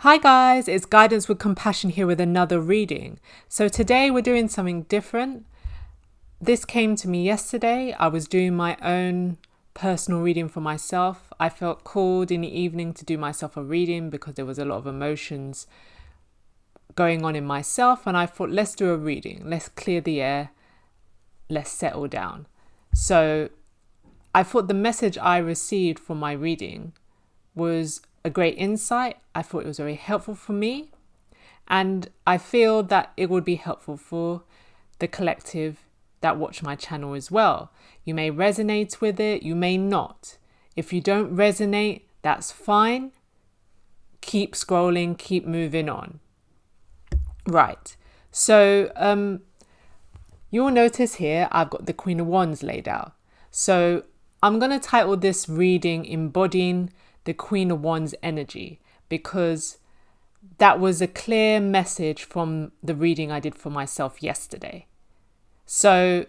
Hi guys, it's Guidance with Compassion here with another reading. So today we're doing something different. This came to me yesterday. I was doing my own personal reading for myself. I felt called in the evening to do myself a reading because there was a lot of emotions going on in myself, and I thought, let's do a reading. Let's clear the air. Let's settle down. So I thought the message I received from my reading was a great insight. I thought it was very helpful for me, and I feel that it would be helpful for the collective that watch my channel as well. You may resonate with it, you may not. If you don't resonate, that's fine. Keep scrolling, keep moving on. Right, so you'll notice here I've got the Queen of Wands laid out. So I'm going to title this reading Embodying the Queen of Wands energy, because that was a clear message from the reading I did for myself yesterday. So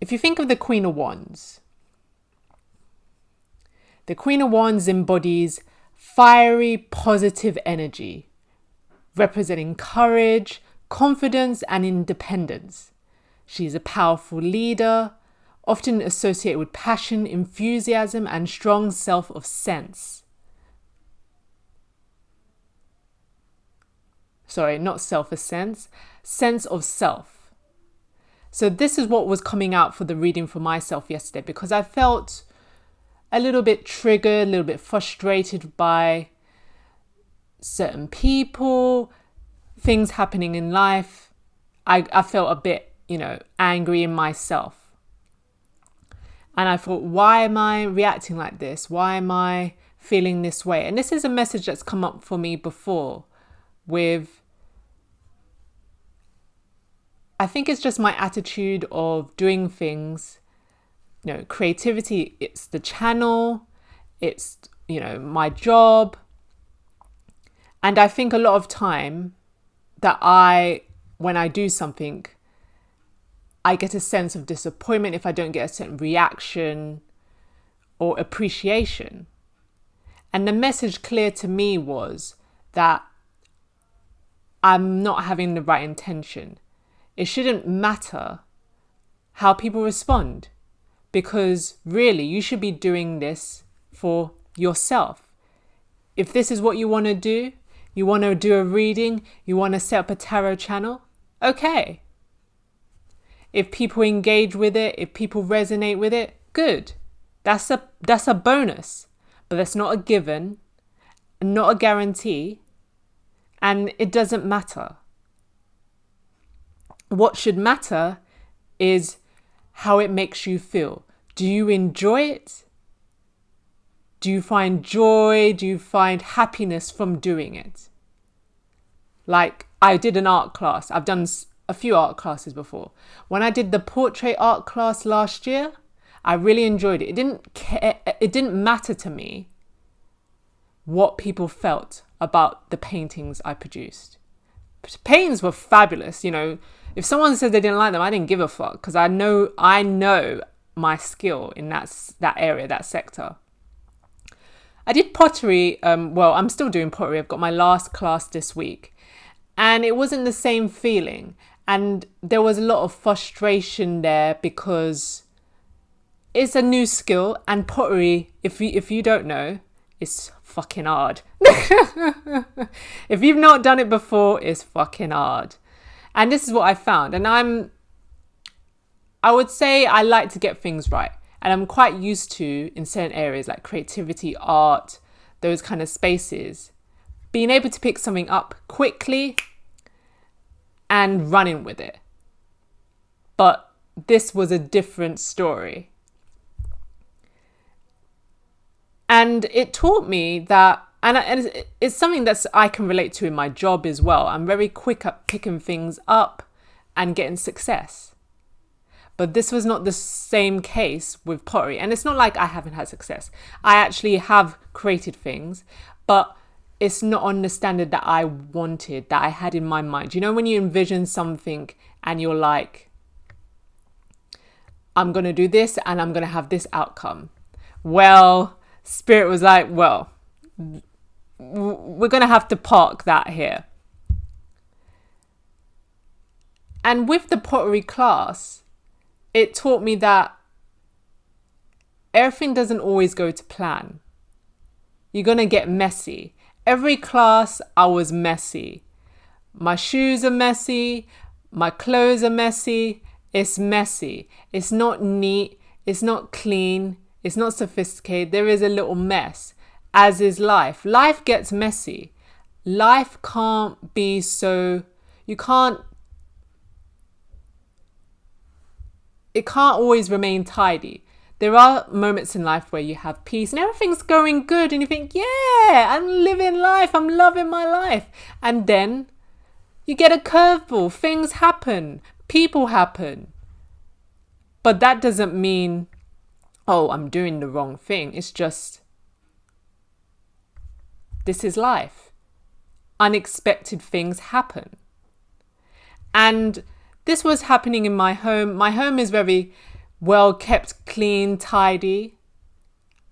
if you think of the Queen of Wands embodies fiery, positive energy, representing courage, confidence, and independence. She's a powerful leader, often associated with passion, enthusiasm, and strong sense of self. So this is what was coming out for the reading for myself yesterday, because I felt a little bit triggered, a little bit frustrated by certain people, things happening in life. I felt a bit, angry in myself. And I thought, why am I reacting like this? Why am I feeling this way? And this is a message that's come up for me before with, I think it's just my attitude of doing things, creativity, it's the channel, it's, my job. And I think a lot of time that when I do something, I get a sense of disappointment if I don't get a certain reaction or appreciation. And the message clear to me was that I'm not having the right intention. It shouldn't matter how people respond, because really you should be doing this for yourself. If this is what you want to do a reading, you want to set up a tarot channel, okay. If people engage with it, if people resonate with it, good. That's a bonus, but that's not a given, not a guarantee, and it doesn't matter. What should matter is how it makes you feel. Do you enjoy it? Do you find joy? Do you find happiness from doing it? Like, I did an art class. I've done a few art classes before. When I did the portrait art class last year, I really enjoyed it. It didn't matter to me what people felt about the paintings I produced. Paintings were fabulous. If someone said they didn't like them, I didn't give a fuck, because I know my skill in that area, that sector. I did pottery. I'm still doing pottery. I've got my last class this week, and it wasn't the same feeling. And there was a lot of frustration there because it's a new skill, and pottery, if you don't know, it's fucking hard. If you've not done it before, it's fucking hard. And this is what I found. And I would say I like to get things right. And I'm quite used to, in certain areas like creativity, art, those kind of spaces, being able to pick something up quickly and running with it. But this was a different story. And it taught me that, and it's something that I can relate to in my job as well. I'm very quick at picking things up and getting success. But this was not the same case with pottery. And it's not like I haven't had success. I actually have created things, but it's not on the standard that I wanted, that I had in my mind. When you envision something and you're like, I'm going to do this and I'm going to have this outcome. Well, Spirit was like, well, we're going to have to park that here. And with the pottery class, it taught me that everything doesn't always go to plan. You're going to get messy. Every class, I was messy. My shoes are messy. My clothes are messy. It's messy. It's not neat. It's not clean. It's not sophisticated. There is a little mess, as is life. Life gets messy. Life can't be so, it can't always remain tidy. There are moments in life where you have peace and everything's going good and you think, yeah, I'm living life. I'm loving my life. And then you get a curveball. Things happen. People happen. But that doesn't mean, oh, I'm doing the wrong thing. It's just, this is life. Unexpected things happen. And this was happening in my home. My home is very well kept, clean, tidy.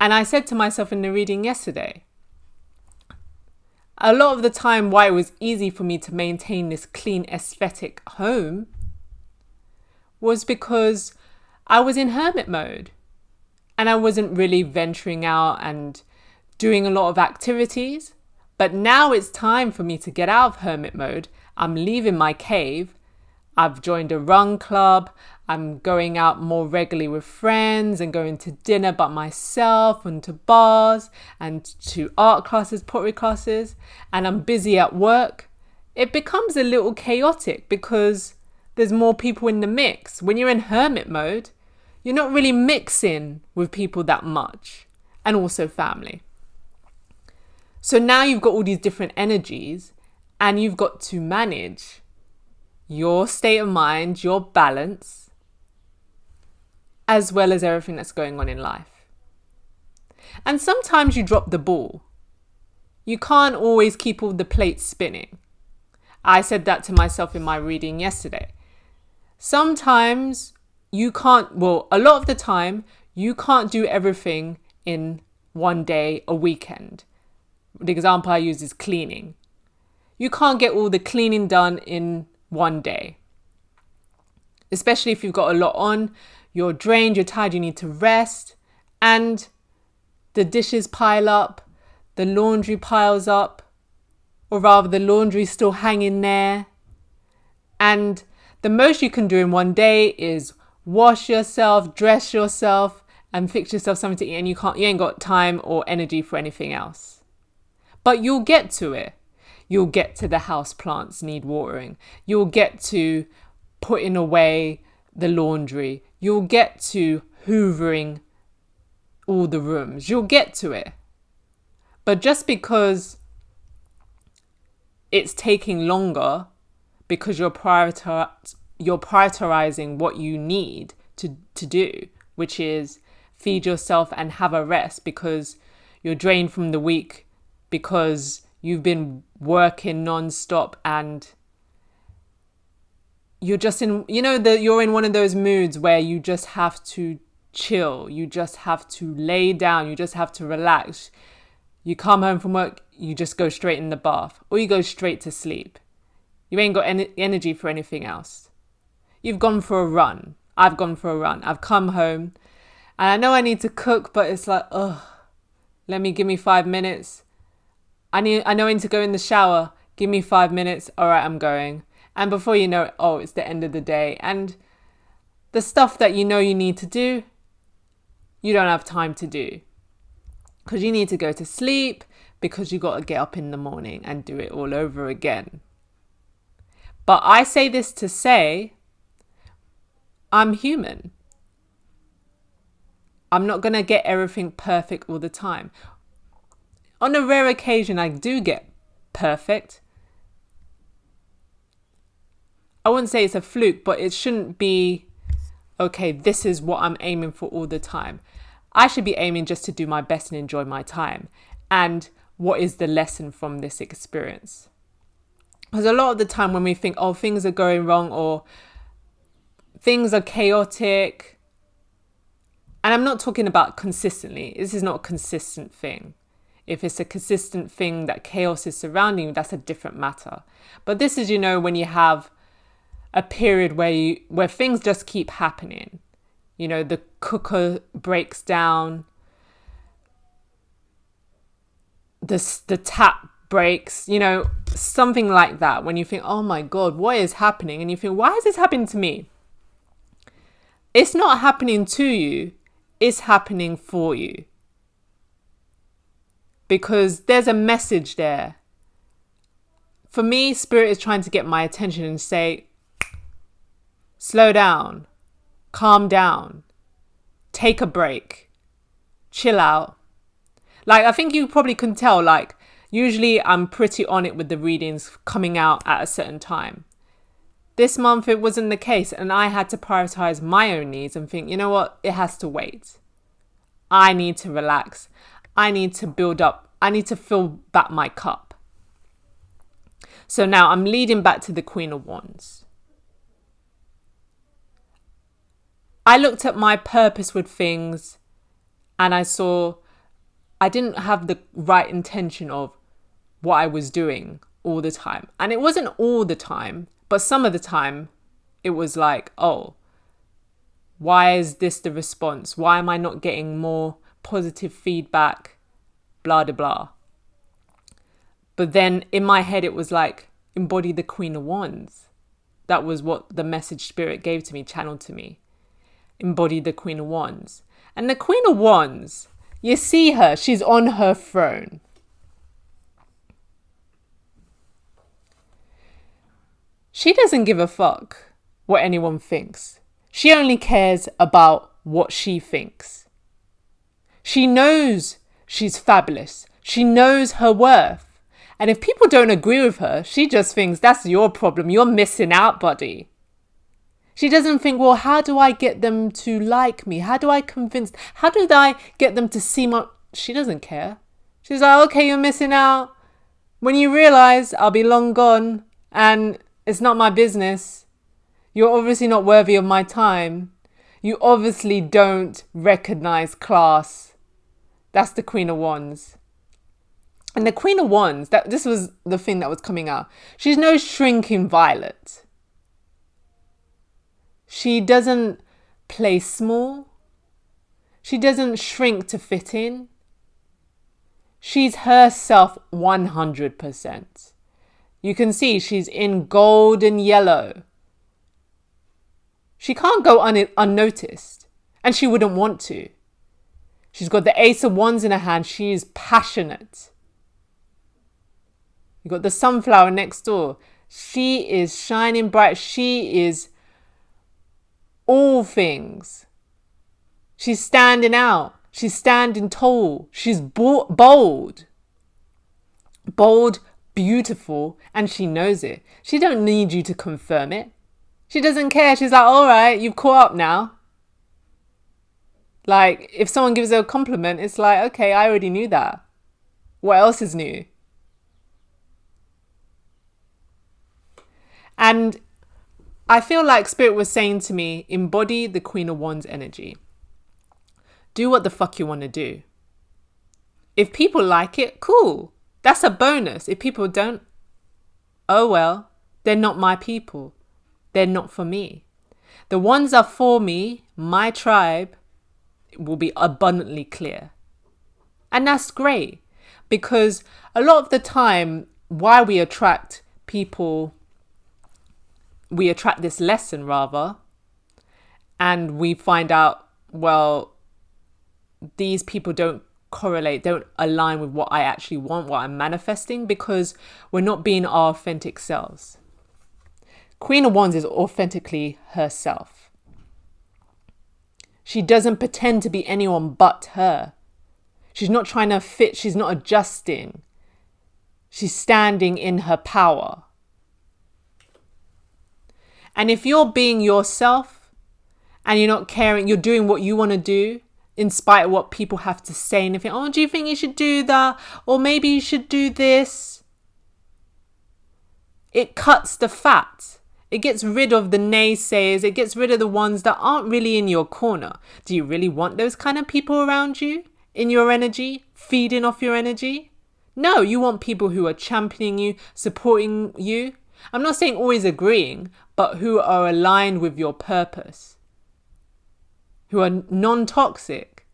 And I said to myself in the reading yesterday, a lot of the time why it was easy for me to maintain this clean aesthetic home was because I was in hermit mode and I wasn't really venturing out and doing a lot of activities. But now it's time for me to get out of hermit mode. I'm leaving my cave. I've joined a run club. I'm going out more regularly with friends and going to dinner by myself and to bars and to art classes, pottery classes, and I'm busy at work. It becomes a little chaotic because there's more people in the mix. When you're in hermit mode, you're not really mixing with people that much, and also family. So now you've got all these different energies and you've got to manage your state of mind, your balance, as well as everything that's going on in life. And sometimes you drop the ball. You can't always keep all the plates spinning. I said that to myself in my reading yesterday. Sometimes you can't, a lot of the time, you can't do everything in one day, a weekend. The example I use is cleaning. You can't get all the cleaning done in one day. Especially if you've got a lot on, you're drained, you're tired, you need to rest, and the dishes pile up, the laundry piles up, or rather the laundry's still hanging there. And the most you can do in one day is wash yourself, dress yourself, and fix yourself something to eat, and you ain't got time or energy for anything else. But you'll get to it. You'll get to the house plants need watering. You'll get to putting away the laundry. You'll get to hoovering all the rooms. You'll get to it. But just because it's taking longer because you're prioritizing what you need to do, which is feed yourself and have a rest because you're drained from the week, because you've been working non-stop and you're just in, you're in one of those moods where you just have to chill. You just have to lay down. You just have to relax. You come home from work, you just go straight in the bath or you go straight to sleep. You ain't got any energy for anything else. You've gone for a run. I've gone for a run. I've come home and I know I need to cook, but it's like, give me 5 minutes. I know I need to go in the shower. Give me 5 minutes. All right, I'm going. And before you know it, it's the end of the day. And the stuff that you know you need to do, you don't have time to do. Because you need to go to sleep, because you got to get up in the morning and do it all over again. But I say this to say, I'm human. I'm not going to get everything perfect all the time. On a rare occasion, I do get perfect. I wouldn't say it's a fluke, but it shouldn't be, okay, this is what I'm aiming for all the time. I should be aiming just to do my best and enjoy my time. And what is the lesson from this experience? Because a lot of the time when we think, things are going wrong or things are chaotic, and I'm not talking about consistently. This is not a consistent thing. If it's a consistent thing that chaos is surrounding you, that's a different matter. But this is, when you have a period where things just keep happening. The cooker breaks down, the tap breaks, something like that. When you think, oh my God, what is happening? And you think, why is this happening to me? It's not happening to you, it's happening for you. Because there's a message there. For me, Spirit is trying to get my attention and say, slow down, calm down, take a break, chill out. Like, I think you probably can tell, like, usually I'm pretty on it with the readings coming out at a certain time. This month, it wasn't the case, and I had to prioritize my own needs and think, you know what, it has to wait. I need to relax. I need to build up. I need to fill back my cup. So now I'm leading back to the Queen of Wands. I looked at my purpose with things and I saw I didn't have the right intention of what I was doing all the time. And it wasn't all the time, but some of the time it was like, oh, why is this the response? Why am I not getting more positive feedback? Blah, blah, blah. But then in my head, it was like, embody the Queen of Wands. That was what the message Spirit gave to me, channeled to me. Embody the Queen of Wands. And the Queen of Wands, you see her, she's on her throne. She doesn't give a fuck what anyone thinks. She only cares about what she thinks. She knows she's fabulous. She knows her worth. And if people don't agree with her, she just thinks that's your problem. You're missing out, buddy. She doesn't think, well, how do I get them to like me? How do I get them to see my... She doesn't care. She's like, okay, you're missing out. When you realize I'll be long gone and it's not my business, you're obviously not worthy of my time. You obviously don't recognize class. That's the Queen of Wands. And the Queen of Wands, this was the thing that was coming out. She's no shrinking violet. She doesn't play small. She doesn't shrink to fit in. She's herself 100%. You can see she's in gold and yellow. She can't go unnoticed, and she wouldn't want to. She's got the Ace of Wands in her hand. She is passionate. You've got the sunflower next door. She is shining bright. She is all things. She's standing out. She's standing tall. She's bold. Bold, beautiful, and she knows it. She don't need you to confirm it. She doesn't care. She's like, all right, you've caught up now. Like, if someone gives her a compliment, it's like, okay, I already knew that. What else is new? And I feel like Spirit was saying to me, embody the Queen of Wands energy. Do what the fuck you want to do. If people like it, cool. That's a bonus. If people don't, oh well, they're not my people. They're not for me. The ones that are for me, my tribe, will be abundantly clear. And that's great, because a lot of the time, why we attract people, we attract this lesson rather, and we find out, well, these people don't correlate, don't align with what I actually want, what I'm manifesting, because we're not being our authentic selves. Queen of Wands is authentically herself. She doesn't pretend to be anyone but her. She's not trying to fit. She's not adjusting. She's standing in her power. And if you're being yourself and you're not caring, you're doing what you want to do in spite of what people have to say, and if you, oh, do you think you should do that? Or maybe you should do this. It cuts the fat. It gets rid of the naysayers. It gets rid of the ones that aren't really in your corner. Do you really want those kind of people around you? in your energy, feeding off your energy. No, you want people who are championing you, supporting you. I'm not saying always agreeing, but who are aligned with your purpose, who are non-toxic.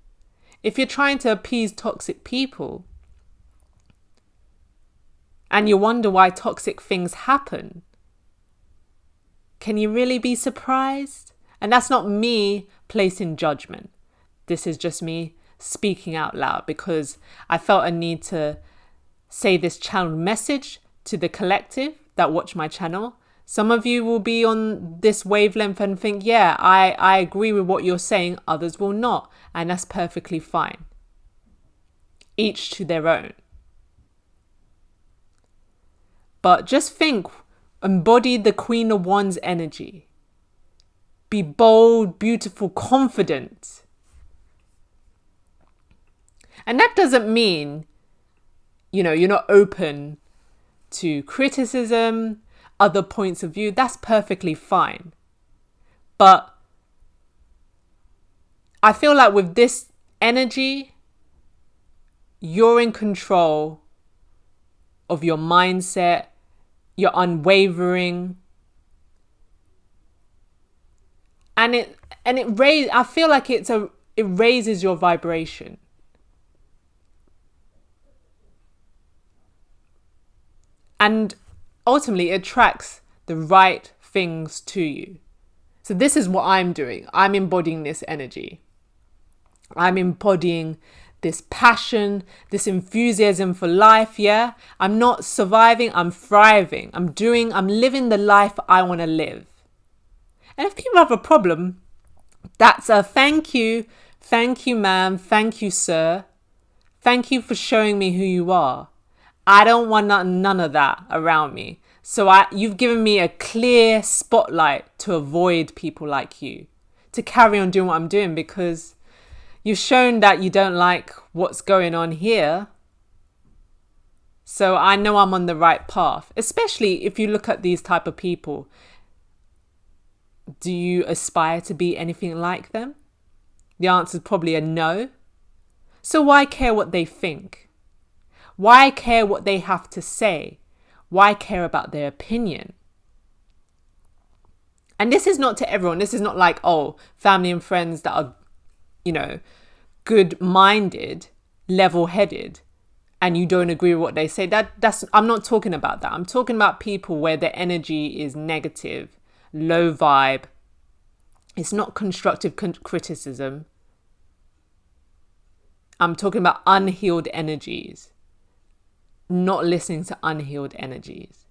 If you're trying to appease toxic people and you wonder why toxic things happen, can you really be surprised? And that's not me placing judgment. This is just me speaking out loud because I felt a need to say this channeled message to the collective that watch my channel. Some of you will be on this wavelength and think, yeah, I agree with what you're saying. Others will not. And that's perfectly fine. Each to their own. But just think, embody the Queen of Wands energy. Be bold, beautiful, confident. And that doesn't mean, you're not open to criticism, other points of view. That's perfectly fine. But I feel like with this energy, you're in control of your mindset. You're unwavering. And I feel like it raises your vibration. And ultimately it attracts the right things to you. So this is what I'm doing. I'm embodying this energy. I'm embodying this passion, this enthusiasm for life, yeah? I'm not surviving, I'm thriving. I'm living the life I want to live. And if people have a problem, that's a thank you. Thank you, ma'am. Thank you, sir. Thank you for showing me who you are. I don't want none of that around me. So you've given me a clear spotlight to avoid people like you, to carry on doing what I'm doing, because you've shown that you don't like what's going on here. So I know I'm on the right path, especially if you look at these type of people. Do you aspire to be anything like them? The answer is probably a no. So why care what they think? Why care what they have to say? Why care about their opinion? And this is not to everyone. This is not like, family and friends that are, good-minded, level-headed, and you don't agree with what they say. I'm not talking about that. I'm talking about people where their energy is negative, low vibe. It's not constructive criticism. I'm talking about unhealed energies. Not listening to unhealed energies.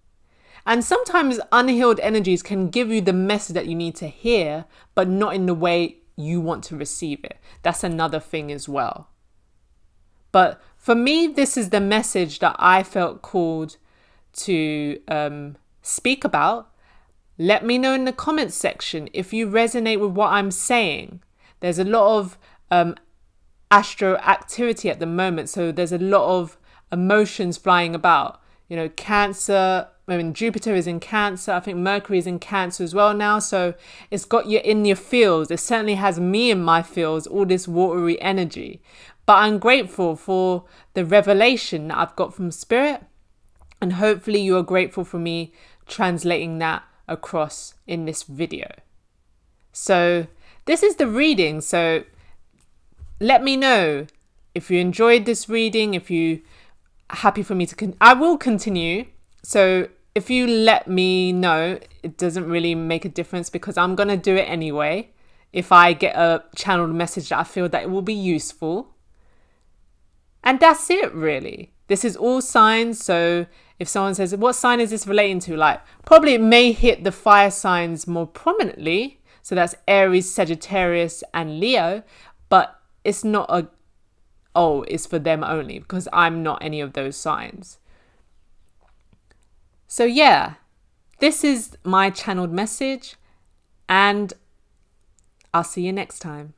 And sometimes unhealed energies can give you the message that you need to hear, but not in the way you want to receive it. That's another thing as well. But for me, this is the message that I felt called to speak about. Let me know in the comments section if you resonate with what I'm saying. There's a lot of astro activity at the moment, so there's a lot of emotions flying about. Cancer, Jupiter is in Cancer. I think Mercury is in Cancer as well now. So it's got you in your fields. It certainly has me in my fields, all this watery energy. But I'm grateful for the revelation that I've got from Spirit. And hopefully you are grateful for me translating that across in this video. So this is the reading. So let me know if you enjoyed this reading, if you happy for me to I will continue. So if you let me know, it doesn't really make a difference because I'm going to do it anyway. If I get a channeled message that I feel that it will be useful. And that's it really. This is all signs. So if someone says, what sign is this relating to? Probably it may hit the fire signs more prominently. So that's Aries, Sagittarius and Leo. But it's not it's for them only because I'm not any of those signs. So yeah, this is my channeled message and I'll see you next time.